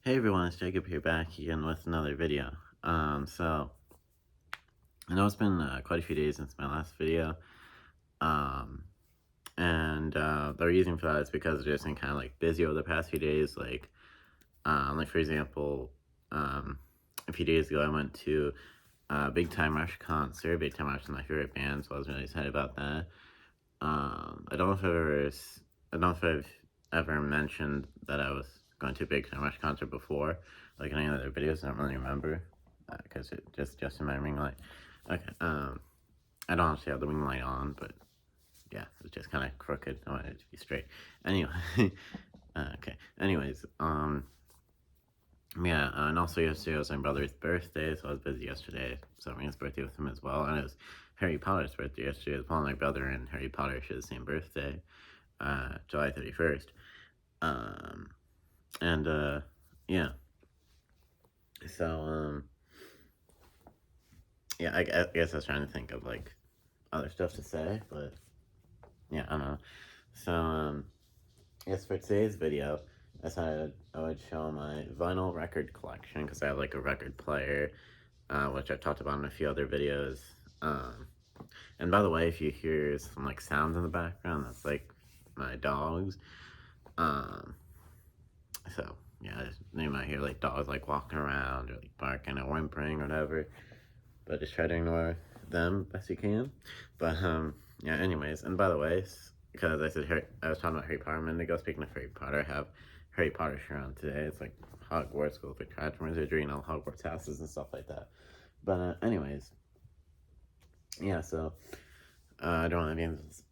Hey everyone, it's Jacob here back again with another video. So I know it's been quite a few days since my last video, um, and the reason for that is because I've just been kind of like busy over the past few days. Like for example, a few days ago I went to a Big Time Rush concert. Big Time Rush is my favorite band, so I was really excited about that. I don't know if I've ever mentioned that I was going to a Big Time Rush concert before, like in any other videos. I don't really remember because it just in my ring light. Okay, I don't actually have the ring light on, but yeah, it's just kind of crooked. I wanted it to be straight. Anyway, okay. Anyways, yeah, and also yesterday was my brother's birthday, so I was busy yesterday celebrating his birthday with him as well. And it was Harry Potter's birthday yesterday as well. My brother and Harry Potter share the same birthday, July 31st. Um, and yeah, so yeah, I guess I was trying to think of like other stuff to say, but yeah, I don't know. So I guess for today's video, I decided I would show my vinyl record collection because I have like a record player, which I've talked about in a few other videos. Um, and by the way, if you hear some like sounds in the background, that's like my dogs. Um, so yeah, you might hear like dogs like walking around or like barking or whimpering or whatever, but just try to ignore them best you can. But yeah. Anyways, and by the way, because I was talking about Harry Potter a minute ago. Speaking of Harry Potter, I have Harry Potter shirt on today. It's like Hogwarts with like transformers, wizardry, and all Hogwarts houses and stuff like that. But anyways, yeah. So I don't have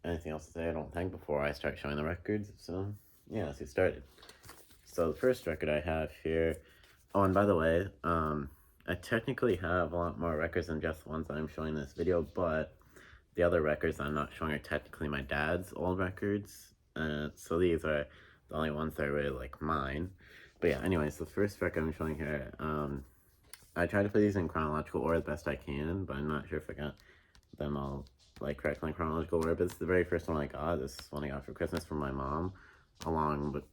anything else to say. I don't think before I start showing the records. So yeah, let's get started. So the first record I have here. Oh, and by the way, I technically have a lot more records than just the ones I'm showing in this video, but the other records I'm not showing are technically my dad's old records. So these are the only ones that are really like mine. But yeah, anyways, the first record I'm showing here, I try to put these in chronological order the best I can, but I'm not sure if I got them all like correctly in chronological order. But it's the very first one I got. This is one I got for Christmas from my mom, along with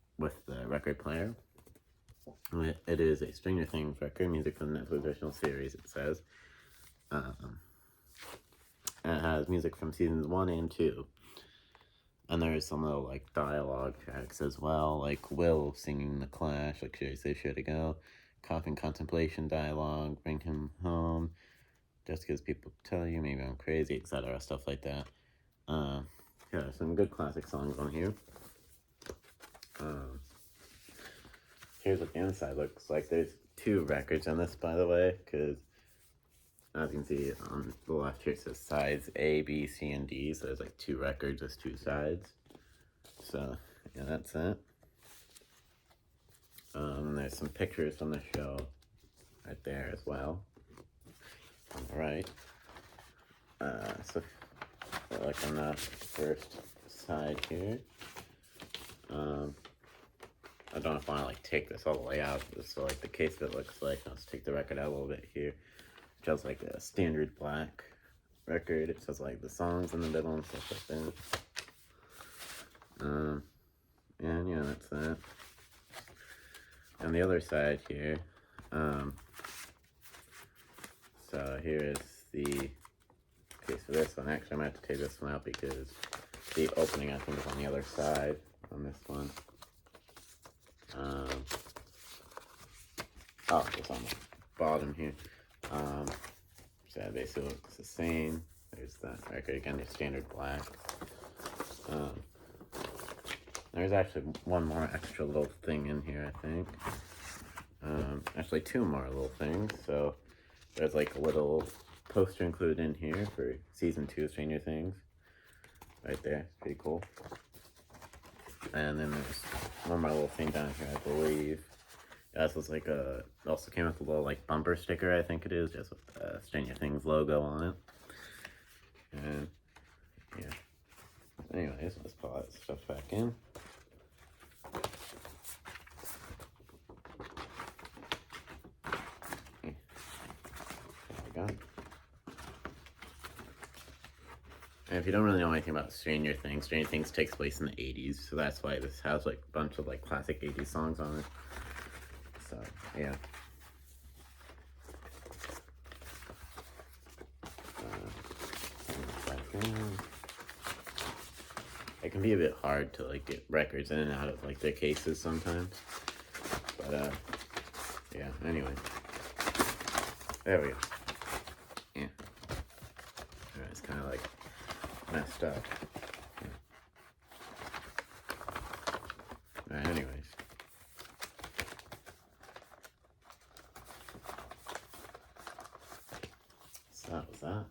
the record player. It is a Stranger Things record, music from the Netflix original series, it says. And it has music from seasons 1 and 2. And there's some little, like, dialogue tracks as well, like Will singing The Clash, like Sherry Say Sure to Go, Coffin Contemplation dialogue, Bring Him Home, Just Because People Tell You, Maybe I'm Crazy, etc., stuff like that. Yeah, some good classic songs on here. Here's what the inside looks like. There's 2 records on this, by the way, because as you can see on the left here, it says sides A, B, C, and D. So there's like 2 records, there's 2 sides. So yeah, that's it. There's some pictures from the show right there as well. On the right. So like on the first side here. I don't know if I want to like take this all the way out. So like the case of it looks like. Let's take the record out a little bit here. It has like a standard black record. It says like the songs in the middle and stuff like that. And yeah, that's that. On the other side here, so here is the case for this one. Actually, I might have to take this one out because the opening, I think, is on the other side on this one. Oh, it's on the bottom here. So that basically looks the same. There's that record again, the standard black. There's actually one more extra little thing in here, I think. Actually 2 more little things. So there's like a little poster included in here for season 2 of Stranger Things. Right there, pretty cool. And then there's one more little thing down here, I believe. Yeah, this was like it also came with a little like bumper sticker, I think it is, just with the Stranger Things logo on it. And yeah. Anyways, let's pull that stuff back in. There we go. And if you don't really know anything about Stranger Things takes place in the 80s, so that's why this has like a bunch of like classic 80s songs on it. So, yeah. It can be a bit hard to like get records in and out of like their cases sometimes. But yeah, anyway. There we go. Yeah. Alright, it's kinda like messed up. Alright, anyways. So that was that.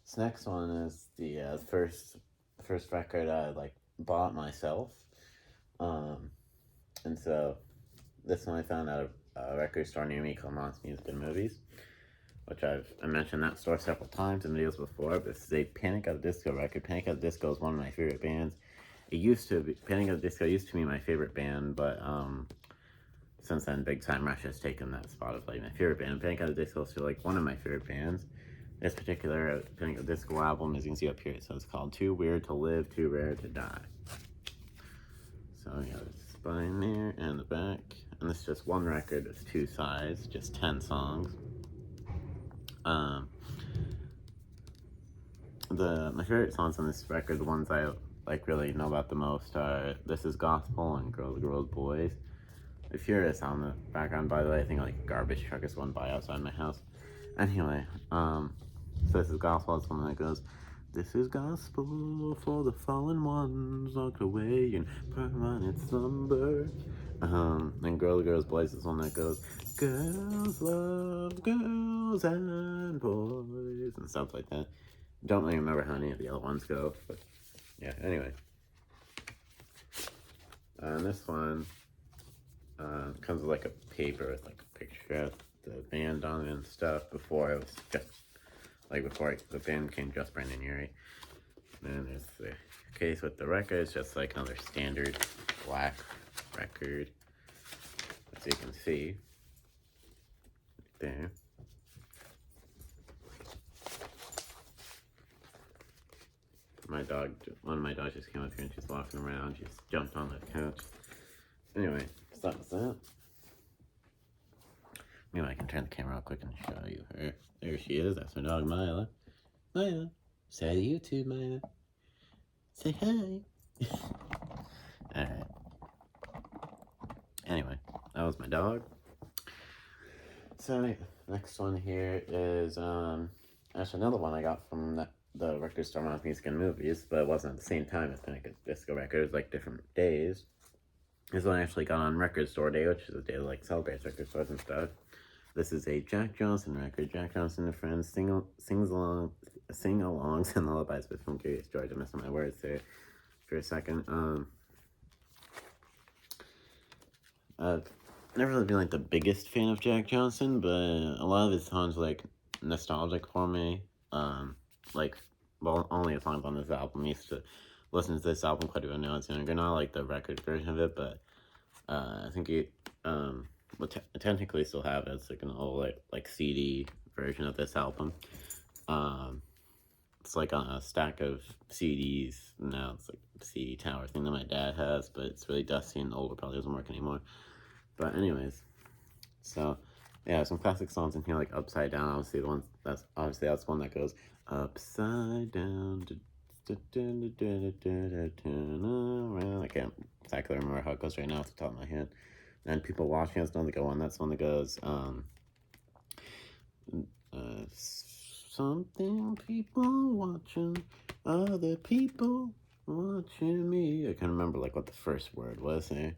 This next one is the first record I like bought myself. And so this one I found at a record store near me called Monster Music and Movies, which I mentioned that store several times in videos before. But this is a Panic at the Disco record. Panic at the Disco is one of my favorite bands. It used to be, Panic at the Disco used to be my favorite band, but since then Big Time Rush has taken that spot of like my favorite band. Panic at the Disco is still like one of my favorite bands. This particular Panic at the Disco album, as you can see up here, so it's called Too Weird to Live, Too Rare to Die. So yeah, there's the spine there and the back. And this is just one record, it's 2 sides, just 10 songs. My favorite songs on this record, the ones I like really know about the most, are This Is Gospel and Girls, Girls, Boys. If you're a sound in the background, by the way, I think like Garbage Truck is one by outside my house. Anyway, so This Is Gospel is one that goes, this is gospel for the fallen ones locked away in permanent slumber. And Girl, Girls, Boys is one that goes, girls love girls and boys, and stuff like that. Don't really remember how any of the other ones go, but yeah, anyway. And this one comes with like a paper with like a picture of the band on it and stuff. Before it was just like the band became Just Brandon Urie. And there's the case with the record. It's just like another standard black record, as you can see there. One of my dogs just came up here and she's walking around. She just jumped on the couch. Anyway, so that's that. Maybe I can turn the camera real quick and show you her. There she is. That's my dog, Mila. Mila, say to YouTube, Mila. Say hi. Alright. Anyway, that was my dog. So, next one here is, actually another one I got from the record store, Monster Music and Movies, but it wasn't at the same time as Panic at the Disco record. It was like different days. This one I actually got on Record Store Day, which is a day that like celebrates record stores and stuff. This is a Jack Johnson record. Jack Johnson and friends sing-alongs and lullabies with from Curious George. I'm missing my words there for a second. I've never really been like the biggest fan of Jack Johnson, but a lot of his songs like nostalgic for me. Only the songs on this album. I used to listen to this album quite a bit when I was younger. Not like the record version of it, but I think it technically still have it. It's like an old like CD version of this album. It's like on a stack of CDs now. It's like a CD tower thing that my dad has, but it's really dusty and old. It probably doesn't work anymore. But anyways, so yeah, some classic songs in here like Upside Down. Obviously that's one that goes upside down. I can't exactly remember how it goes right now off the top of my head. And People Watching Us, another good one. That's one that goes something people watching, other people watching me. I can't remember like what the first word was there.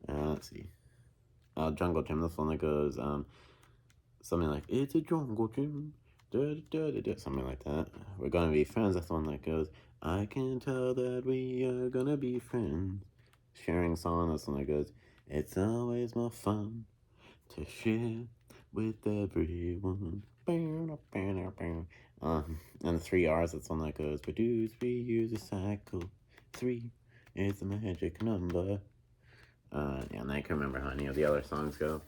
Let's see. Jungle Gym, this one that goes something like, it's a jungle gym, something like that. We're gonna be friends, that's the one that goes, I can tell that we are gonna be friends. Sharing song, that's the one that goes, it's always more fun to share with everyone. And the 3 R's, that's one that goes, produce, reuse, recycle. 3 is the magic number. Yeah, and I can't remember how any of the other songs go.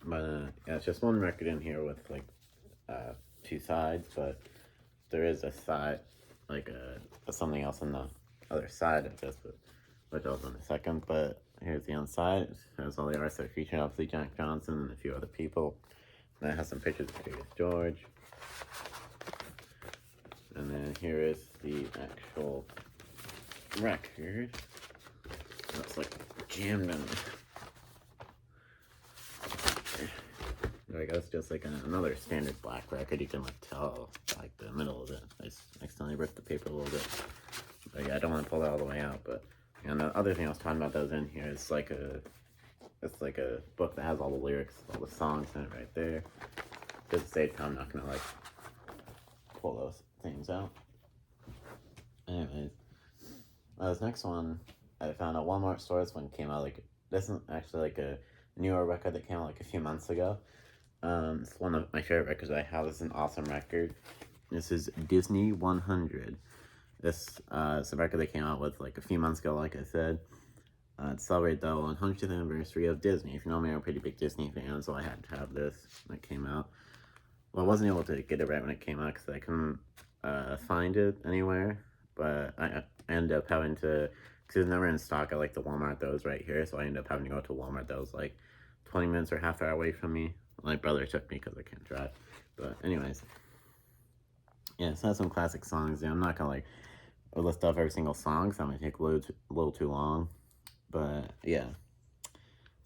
But yeah, it's just one record in here with like 2 sides, but there is a side, like something else on the other side of this. But which I'll do in a second, but here's the inside. It shows all the artists that featured, obviously Jack Johnson and a few other people. And it has some pictures of Curious George. And then here is the actual record. It's like jammed in. There we go. It's just like another standard black record. You can like tell like the middle of it. I just accidentally ripped the paper a little bit. But yeah, I don't want to pull that all the way out. But and the other thing I was talking about that was in here is like it's like a book that has all the lyrics, all the songs in it right there. Just to save time, I'm not gonna like pull those things out. Anyways, this next one I found at Walmart store. This one came out like, this is actually like a newer record that came out like a few months ago. It's one of my favorite records I have. This is an awesome record. This is Disney 100. This is a record that came out with like a few months ago, like I said. To celebrate the 100th anniversary of Disney. If you know me, I'm a pretty big Disney fan, so I had to have this when it came out. Well, I wasn't able to get it right when it came out because I couldn't find it anywhere. But I ended up having to, because it's never in stock at like the Walmart that was right here, so I ended up having to go to Walmart that was like 20 minutes or half hour away from me. My brother took me because I can't drive. But anyways, yeah, it has some classic songs. Yeah, I'm not gonna like list off every single song, so that might take a little too long. But yeah,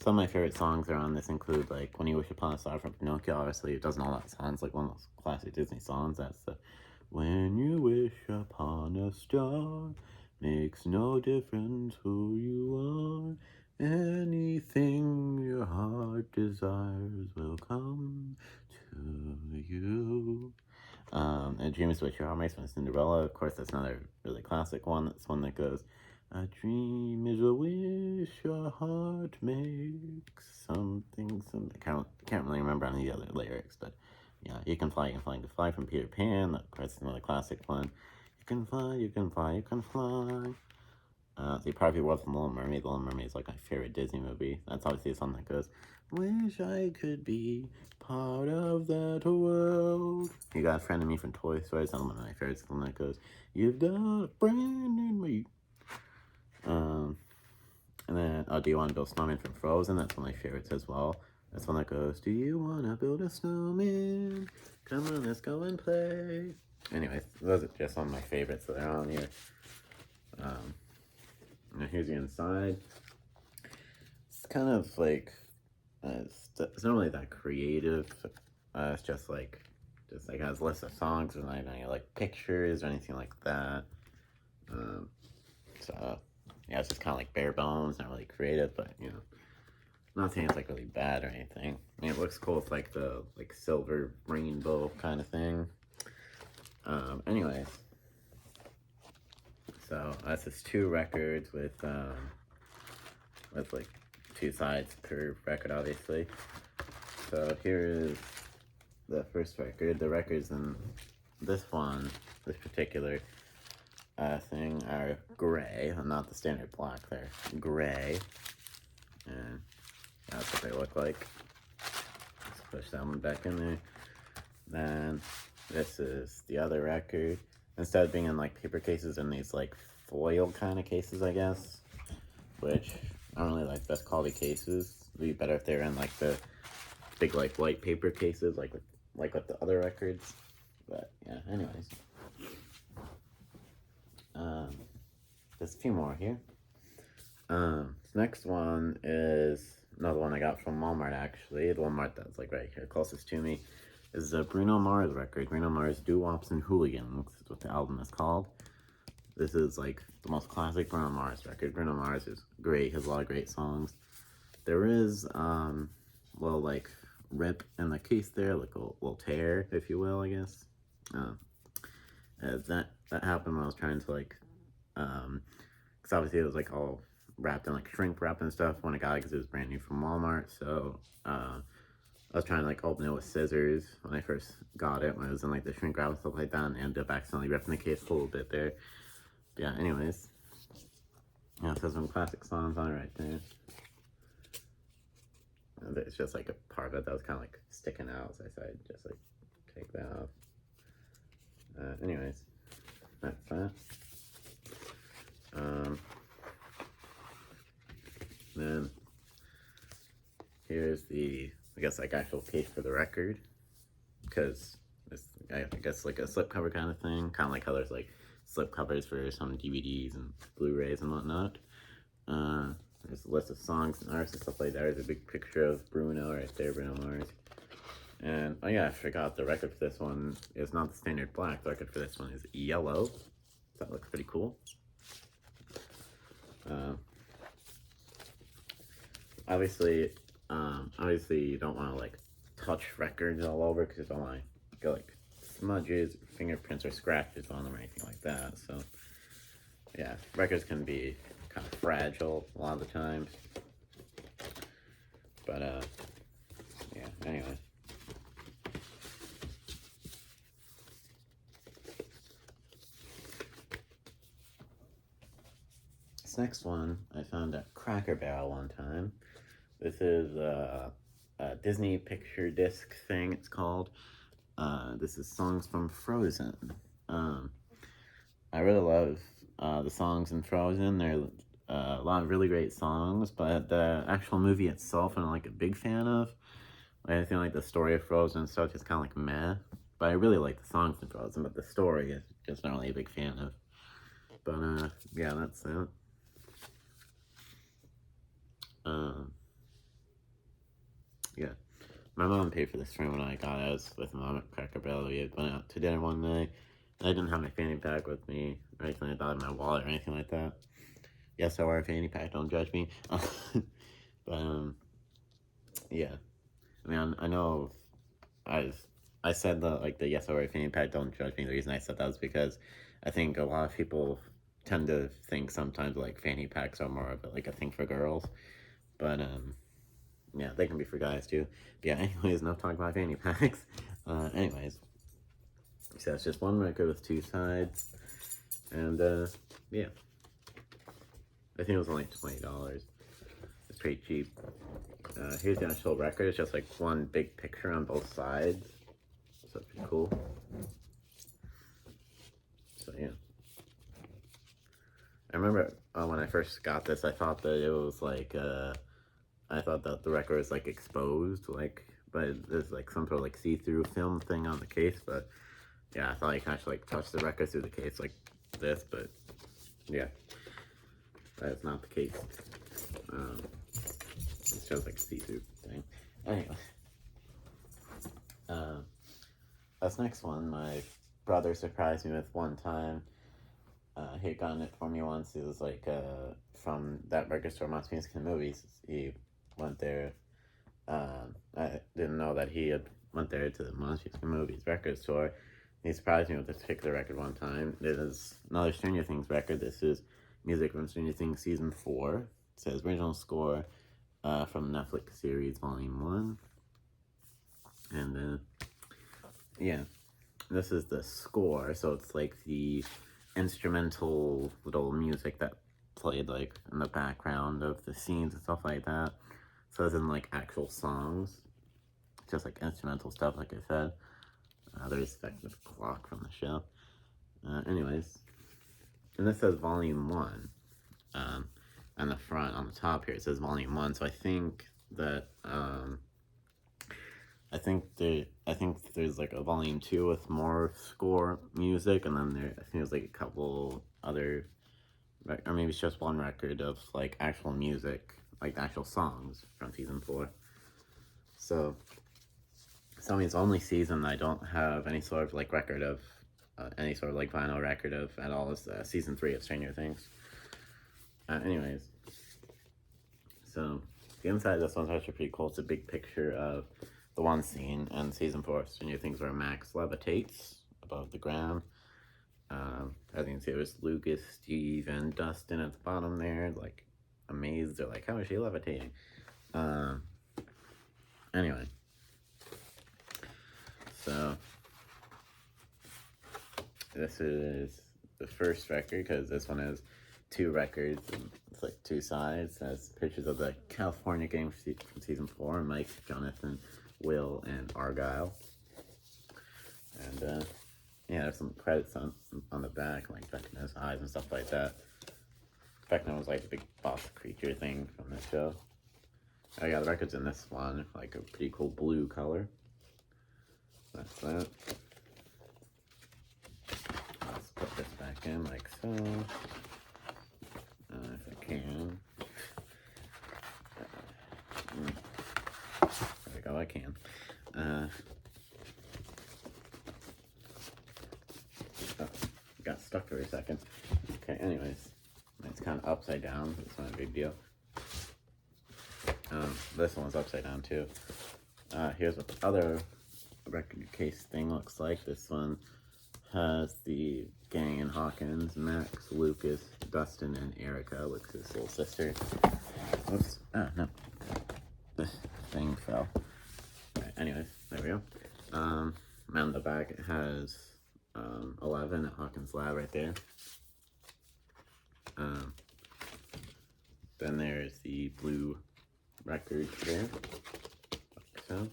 some of my favorite songs are on this include like When You Wish Upon a Star from Pinocchio. Obviously, it doesn't all that sounds like one of those classic Disney songs. That's the When you wish upon a star, makes no difference who you are. Anything your heart desires will come to you. And Dreams Wish Your Heart Makes from Cinderella. Of course, that's another really classic one. That's one that goes, a dream is a wish your heart makes. Something. Can't really remember any of the other lyrics, but yeah, you can fly from Peter Pan. Of course, another classic one. You can fly, you can fly, you can fly. The Part of Your World from Little Mermaid. The Little Mermaid is like my favorite Disney movie. That's obviously a song that goes, wish I could be part of that world. You Got a Friend in Me from Toy Story. That's one of my favorites. The one that goes, you've got a friend in me. And then, Do You Want to Build a Snowman from Frozen? That's one of my favorites as well. That's one that goes, do you want to build a snowman? Come on, let's go and play. Anyways, those are just some of my favorites that are on here. Now here's the inside. It's kind of like, it's not really that creative. It's just like has a list of songs and not any like pictures or anything like that. So yeah, it's just kind of like bare bones, not really creative, but you know, not saying it's like really bad or anything. I mean, it looks cool with like the silver rainbow kind of thing. Anyways, so that's just 2 records with like 2 sides per record, obviously. So here is the first record. The records in this particular thing are gray, and not the standard black. They're gray, and that's what they look like. Let's push that one back in there. Then this is the other record. Instead of being in like paper cases, in these like foil kind of cases, I guess, which I don't really like best quality cases. It'd be better if they were in like the big like white paper cases, like with the other records. But yeah, anyways. There's a few more here. This next one is another one I got from Walmart, actually. The Walmart that's like right here, closest to me, is a Bruno Mars record. Bruno Mars Doo-Wops and Hooligans is what the album is called. This is like the most classic Bruno Mars record. Bruno Mars is great. He has a lot of great songs. There is little like rip in the case there, like a little tear, if you will, I guess. That happened when I was trying to like, because obviously it was like all wrapped in like shrink wrap and stuff when I got it, because it was brand new from Walmart. So I was trying to like open it with scissors when I first got it, when it was in like the shrink wrap and stuff like that, and I ended up accidentally ripping the case a little bit there. But yeah, anyways, yeah, it has some classic songs on it right there. And it's just like a part of it that was kind of like sticking out, so I decided to just like take that off. Anyways, that's that. Then here's the, I guess, like actual case for the record, because it's, I guess, like a slipcover kind of thing, kind of like how there's like slipcovers for some DVDs and Blu-rays and whatnot. There's a list of songs and artists and stuff like that. There's a big picture of Bruno right there, Bruno Mars. And, oh yeah, I forgot the record for this one is not the standard black. The record for this one is yellow. That looks pretty cool. Obviously, you don't want to, like, touch records all over because you don't want to get, like, smudges, fingerprints, or scratches on them or anything like that. So, yeah, records can be kind of fragile a lot of the times. But, yeah, anyway. This next one I found at Cracker Barrel one time. This is a Disney picture disc thing, it's called. This is songs from Frozen. I really love the songs in Frozen. There are a lot of really great songs, but the actual movie itself I'm not like a big fan of. I feel like the story of Frozen and stuff is kind of like meh. But I really like the songs in Frozen, but the story is just not really a big fan of. But yeah, that's it. Yeah, my mom paid for this for me when I got it. I was with mom at Cracker Barrel. We had went out to dinner one night. I didn't have my fanny pack with me or anything like that, in my wallet or anything like that. Yes, I wear a fanny pack. Don't judge me. But yeah. I mean, I know I said that, like, the yes, I wear a fanny pack. Don't judge me. The reason I said that was because I think a lot of people tend to think sometimes like fanny packs are more of like a thing for girls, but yeah, they can be for guys too. But yeah, anyways, enough talking about fanny packs. Anyways, so it's just one record with two sides, and yeah, I think it was only $20. It's pretty cheap. Here's the actual record. It's just like one big picture on both sides, so it's pretty cool. So yeah. I remember when I first got this, I thought that it was like, I thought that the record was like exposed, like, but there's like some sort of like see-through film thing on the case, but yeah, I thought you can actually like touch the record through the case like this, but yeah, that is not the case. It's just like a see-through thing. Anyway, this next one, my brother surprised me with one time. He had gotten it for me once. It was like from that record store, Monster Music and Movies. He went there. I didn't know that he had went there to the Monster Music and Movies record store. He surprised me with this particular record one time. It is another Stranger Things record. This is music from Stranger Things Season 4. It says original score from Netflix series Volume 1. And yeah, this is the score. So it's like the instrumental little music that played like in the background of the scenes and stuff like that. So as in like actual songs, just like instrumental stuff, like I said. There's like the clock from the show. Anyways, and this says Volume 1. On the front, on the top here, it says Volume 1. So I think that I think there's like a Volume 2 with more score music, and then I think there's like a couple other, or maybe it's just one record of like actual music, like actual songs from Season 4. So I mean, it's the only season I don't have any sort of like record of, any sort of like vinyl record of at all is Season 3 of Stranger Things. Anyways, so the inside of this one's actually pretty cool. It's a big picture of the one scene in Season 4 of Stranger Things where Max levitates above the ground. As you can see, there's Lucas, Steve, and Dustin at the bottom there, like amazed. They're like, how is she levitating? Anyway, so this is the first record, because this one has two records, and it's like two sides. It has pictures of the California game from Season 4, Mike, Jonathan, Will, and Argyle. And yeah, there's some credits on the back, like Vecna's eyes and stuff like that. back then it was like a big boss creature thing from the show. Oh yeah, the record's in this one, like a pretty cool blue color. That's that. Let's put this back in like so. If I can. There we go, I can. Oh, got stuck for a second. Okay, anyways. It's kind of upside down, but it's not a big deal. This one's upside down too. Here's what the other record case thing looks like. This one has the gang and Hawkins, Max, Lucas, Dustin, and Erica, Lucas' little sister. Oops. Oh, no. This thing fell. Alright, anyways, there we go. On the back it has 11 at Hawkins Lab right there. Then there's the blue record there, like so.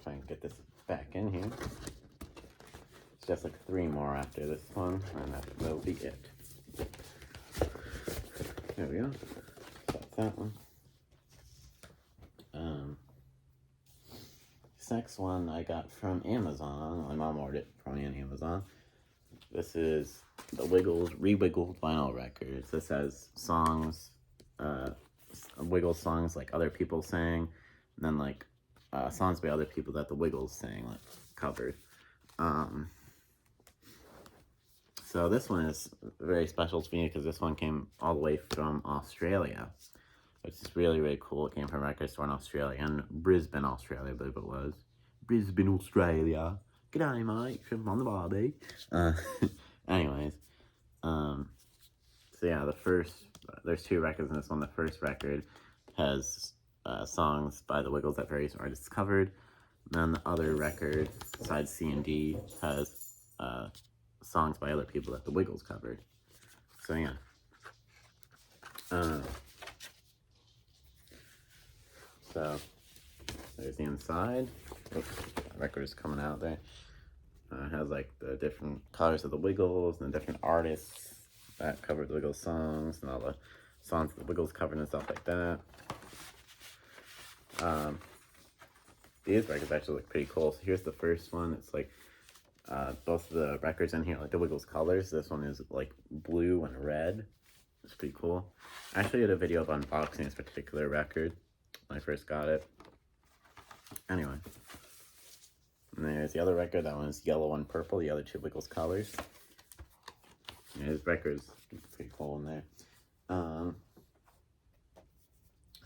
Try and get this back in here. It's just like 3 more after this one, and that will be it. There we go. So that's that one. This next one I got from Amazon. My mom ordered it for me on Amazon. This is the Wiggles Re-Wiggled vinyl records. This has songs, Wiggles songs like other people sang, and then like songs by other people that the Wiggles sang, like covered. So this one is very special to me because this one came all the way from Australia, which is really, really cool. It came from a record store in Australia, in Brisbane, Australia, I believe it was. Brisbane, Australia. G'day, mate, from on the Barbie. Anyways, so yeah, there's 2 records in this one. The first record has songs by the Wiggles that various artists covered. And then the other record, side C and D, has songs by other people that the Wiggles covered. So yeah. So there's the inside. Oops, the record is coming out there. It has like the different colors of the Wiggles and the different artists that covered the Wiggles songs and all the songs the Wiggles covered and stuff like that. These records actually look pretty cool. So here's the first one. It's like both of the records in here, like the Wiggles colors. This one is like blue and red. It's pretty cool. I actually did a video of unboxing this particular record when I first got it. Anyway. And there's the other record. That one's yellow and purple, the other 2 Wiggles colors. Yeah, his record's pretty cool in there.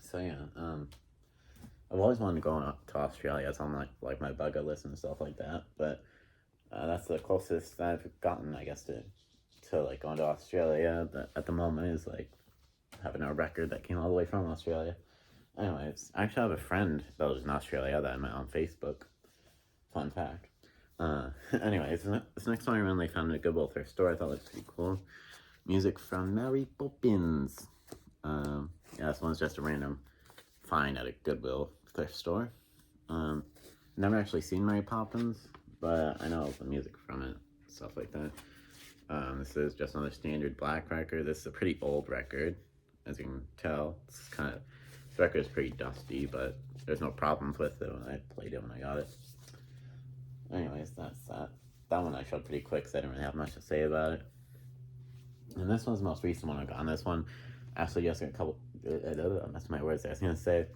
So yeah, I've always wanted to go to Australia. It's on like my bucket list and stuff like that. But that's the closest I've gotten, I guess, to like going to Australia. That at the moment is like having a record that came all the way from Australia. Anyways, I actually have a friend that lives in Australia that I met on Facebook. Fun fact. Anyways, this next one I randomly found in a Goodwill thrift store. I thought it was pretty cool. Music from Mary Poppins. Yeah, this one's just a random find at a Goodwill thrift store. Never actually seen Mary Poppins, but I know the music from it, stuff like that. This is just another standard black record. This is a pretty old record, as you can tell. This record is pretty dusty, but there's no problems with it when I played it when I got it. Anyways, that's that. That one I showed pretty quick because I didn't really have much to say about it. And this one's the most recent one I got. And this one, actually, just a couple. That's my words. I was gonna say.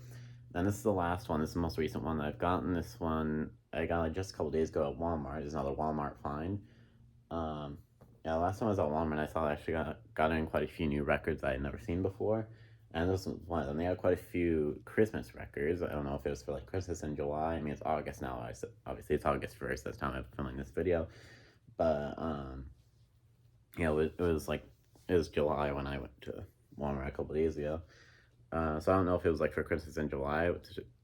And this is the last one. This is the most recent one that I've gotten. This one I got like just a couple days ago at Walmart. It's another Walmart find. Yeah, the last one was at Walmart. I saw I actually got in quite a few new records I had never seen before. And this was one of them. They had quite a few Christmas records. I don't know if it was for like Christmas in July. I mean, it's August now. Obviously, it's August 1st. That's the time I'm filming this video. But, yeah, it was July when I went to Walmart a couple days ago. So I don't know if it was like for Christmas in July.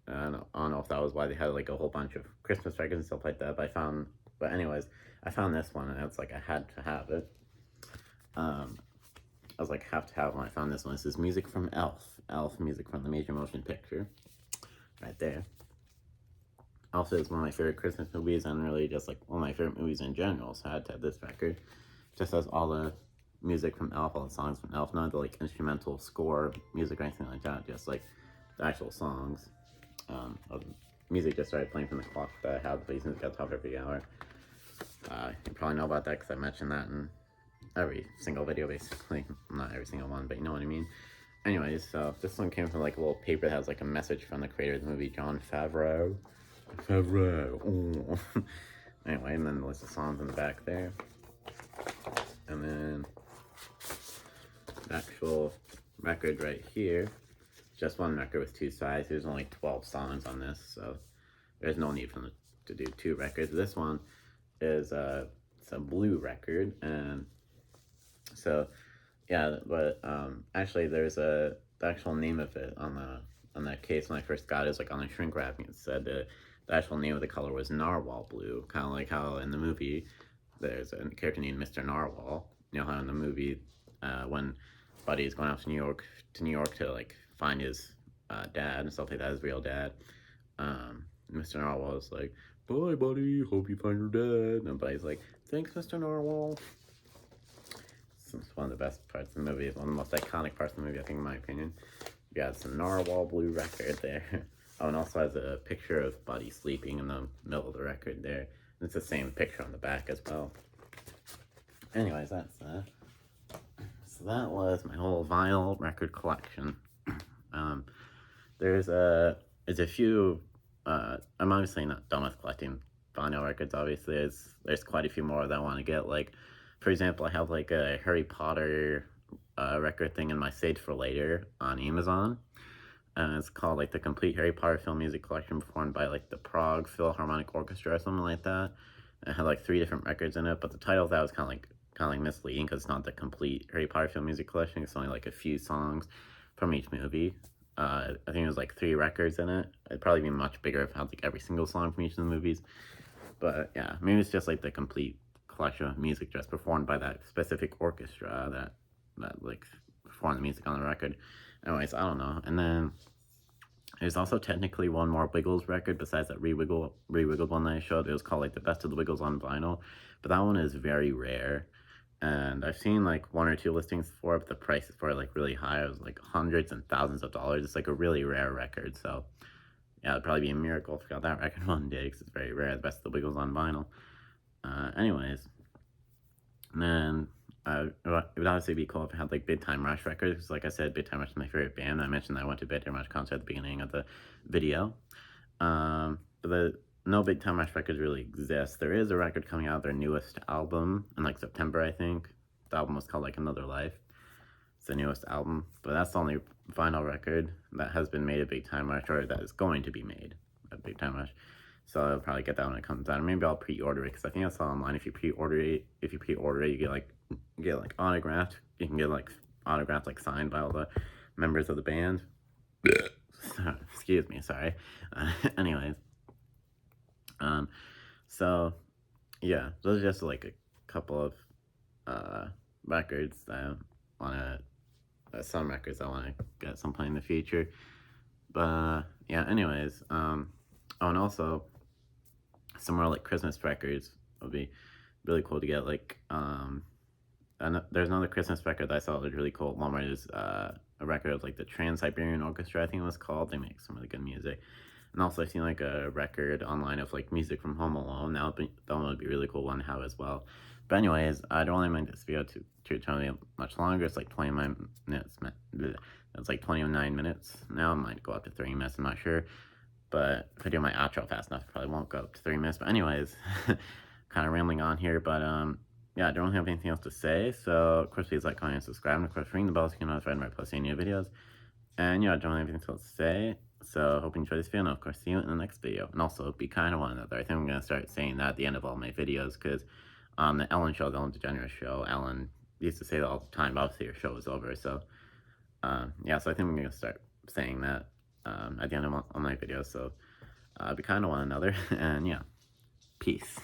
I don't know if that was why they had like a whole bunch of Christmas records and stuff like that. But anyways, I found this one and it's like I had to have it. I was like, have to have it when I found this one. This is music from Elf. Elf, music from the Major Motion Picture. Right there. Also, it's one of my favorite Christmas movies, and really just like one of my favorite movies in general. So I had to have this record. Just has all the music from Elf, all the songs from Elf, none of the like instrumental score music or anything like that. Just like the actual songs. Of the music just started playing from the clock that I have. Plays music at the top every hour. You probably know about that because I mentioned that in every single video, basically. Not every single one, but you know what I mean. Anyways, so this one came from like a little paper that has like a message from the creator of the movie, Jon Favreau. Favreau. Anyway, and then the list of songs in the back there. And then the actual record right here. Just one record with two sides. There's only 12 songs on this, so there's no need for them to do two records. This one is it's a blue record, and so yeah, but actually there's the actual name of it on that case when I first got it. It's like on the shrink wrapping. It said the actual name of the color was Narwhal Blue, kind of like how in the movie there's a character named Mr. Narwhal. You know how in the movie when Buddy's going out to New York to like find his dad and stuff like that, his real dad. Mr. Narwhal is like, "Bye, buddy. Hope you find your dad." And Buddy's like, "Thanks, Mr. Narwhal." It's one of the best parts of the movie. It's one of the most iconic parts of the movie, I think, in my opinion. Yeah, it's a Narwhal Blue record there. Oh, and also has a picture of Buddy sleeping in the middle of the record there. And it's the same picture on the back as well. Anyways, that's that. So that was my whole vinyl record collection. There's a few. I'm obviously not done with collecting vinyl records. Obviously, there's quite a few more that I want to get. Like, for example, I have like a Harry Potter record thing in my Saved for Later on Amazon. It's called like the Complete Harry Potter Film Music Collection, performed by like the Prague Philharmonic Orchestra or something like that. It had like 3 different records in it, but the title of that was kind of like misleading because it's not the complete Harry Potter Film Music Collection. It's only like a few songs from each movie. I think it was like 3 records in it. It'd probably be much bigger if it had like every single song from each of the movies. But yeah, maybe it's just like the complete collection of music just performed by that specific orchestra that like performed the music on the record. Anyways, I don't know. And then there's also technically one more Wiggles record besides that re-wiggled one that I showed. It was called like the Best of the Wiggles on Vinyl, but that one is very rare. And I've seen like 1 or 2 listings for it, but the price for it like really high. It was like hundreds and thousands of dollars. It's like a really rare record. So yeah, it'd probably be a miracle if I got that record one day because it's very rare. The Best of the Wiggles on Vinyl. Anyways, and then it would obviously be cool if I had like Big Time Rush records, because like I said, Big Time Rush is my favorite band. I mentioned that I went to Big Time Rush concert at the beginning of the video. But no Big Time Rush records really exist. There is a record coming out, their newest album, in like September, I think. The album was called like Another Life. It's the newest album, but that's the only vinyl record that has been made at Big Time Rush, or that is going to be made at Big Time Rush. So I'll probably get that when it comes out, or maybe I'll pre-order it because I think I saw online if you pre-order it, you get like autographed. You can get like autographed, like signed by all the members of the band. Excuse me, sorry. Anyways, so yeah, those are just like a couple of records that I want to, some records I want to get at some point in the future. But yeah, anyways, oh, and also some more like Christmas records would be really cool to get. Like, and there's another Christmas record that I saw that was really cool at Walmart. Is a record of like the Trans-Siberian Orchestra, I think it was called. They make some really good music. And also I've seen like a record online of like music from Home Alone. That one would be a really cool one to have as well. But anyways, I don't want this video to turn out much longer. It's like 29 minutes. It's like 29 minutes now. It might go up to 30 minutes. I'm not sure. But if I do my outro fast enough, it probably won't go up to 3 minutes. But anyways, kind of rambling on here. But yeah, I don't have anything else to say. So of course, please like, comment, and subscribe. And of course, ring the bell so you can notified when I post any new videos. And yeah, I don't have anything else to say. So hope you enjoyed this video. And of course, see you in the next video. And also, be kind to one another. I think I'm gonna start saying that at the end of all my videos, because on the Ellen show, the Ellen DeGeneres show, Ellen used to say that all the time. But obviously, her show was over. So yeah, so I think I'm gonna start saying that at the end of all my videos. So be kind to one another, and yeah, peace.